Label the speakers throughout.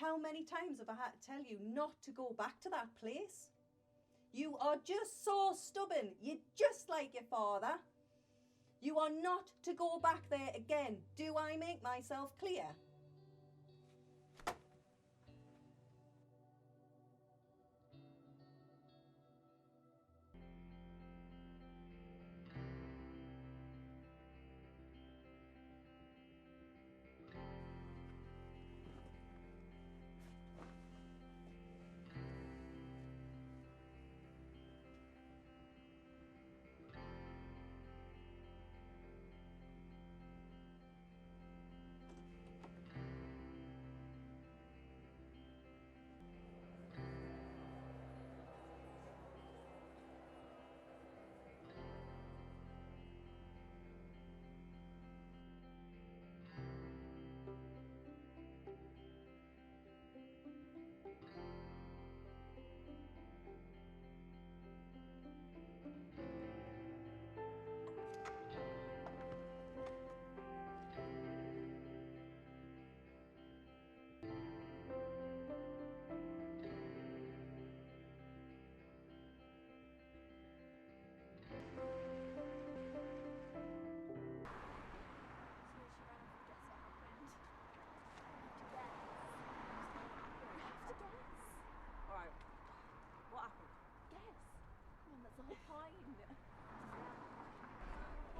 Speaker 1: how many times have I had to tell you not to go back to that place? You are just so stubborn. You're just like your father. You are not to go back there again. Do I make myself clear?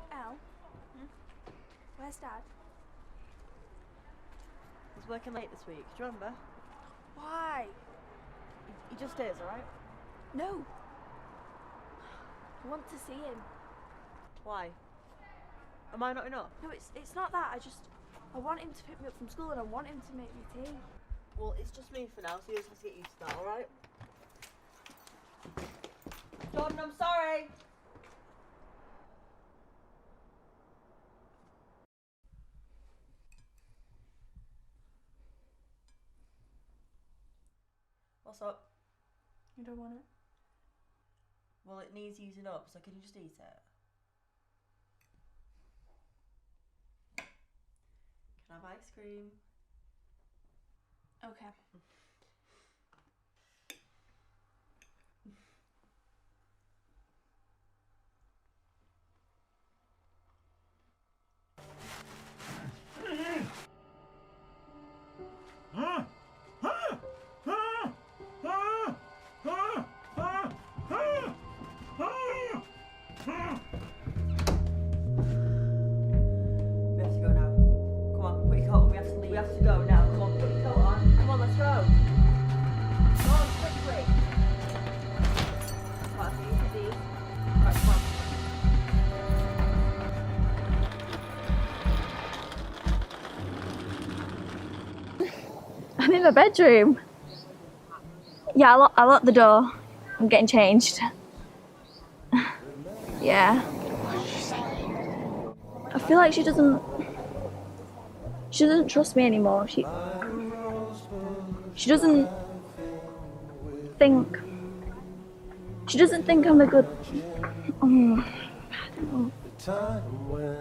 Speaker 2: Elle? Where's Dad?
Speaker 3: He's working late this week, do you remember?
Speaker 2: Why?
Speaker 3: He just is, alright?
Speaker 2: No. I want to see him.
Speaker 3: Why? Am I not enough?
Speaker 2: No, it's not that. I want him to pick me up from school and I want him to make me tea.
Speaker 3: Well, it's just me for now, so you just have to get used to that, alright? Jordan, I'm sorry! What's up?
Speaker 2: You don't want it?
Speaker 3: Well, it needs using up, so can you just eat it? Can I have ice cream?
Speaker 2: Okay.
Speaker 3: We have to go now. Come on, put your coat on, we have to leave. We have to go now. Come on, put your coat on. Come on, let's go. Come on, quickly. Right, these. Right, come on.
Speaker 2: I'm in my bedroom. Yeah, I locked the door. I'm getting changed. Yeah. I feel like she doesn't trust me anymore. She doesn't think I'm a good. I don't know.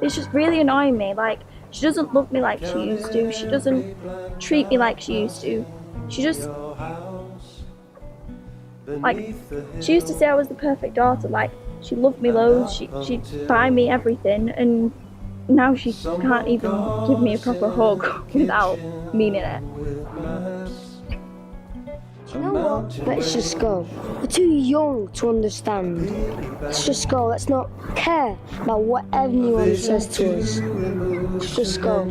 Speaker 2: It's just really annoying me. Like, she doesn't love me like she used to. She doesn't treat me like she used to. She just, like, she used to say I was the perfect daughter. Like, she loved me loads. She'd buy me everything, and now she can't even give me a proper hug without meaning it.
Speaker 4: Do you know what? Let's just go. We're too young to understand. Let's just go. Let's not care about what anyone says to us. Let's just go.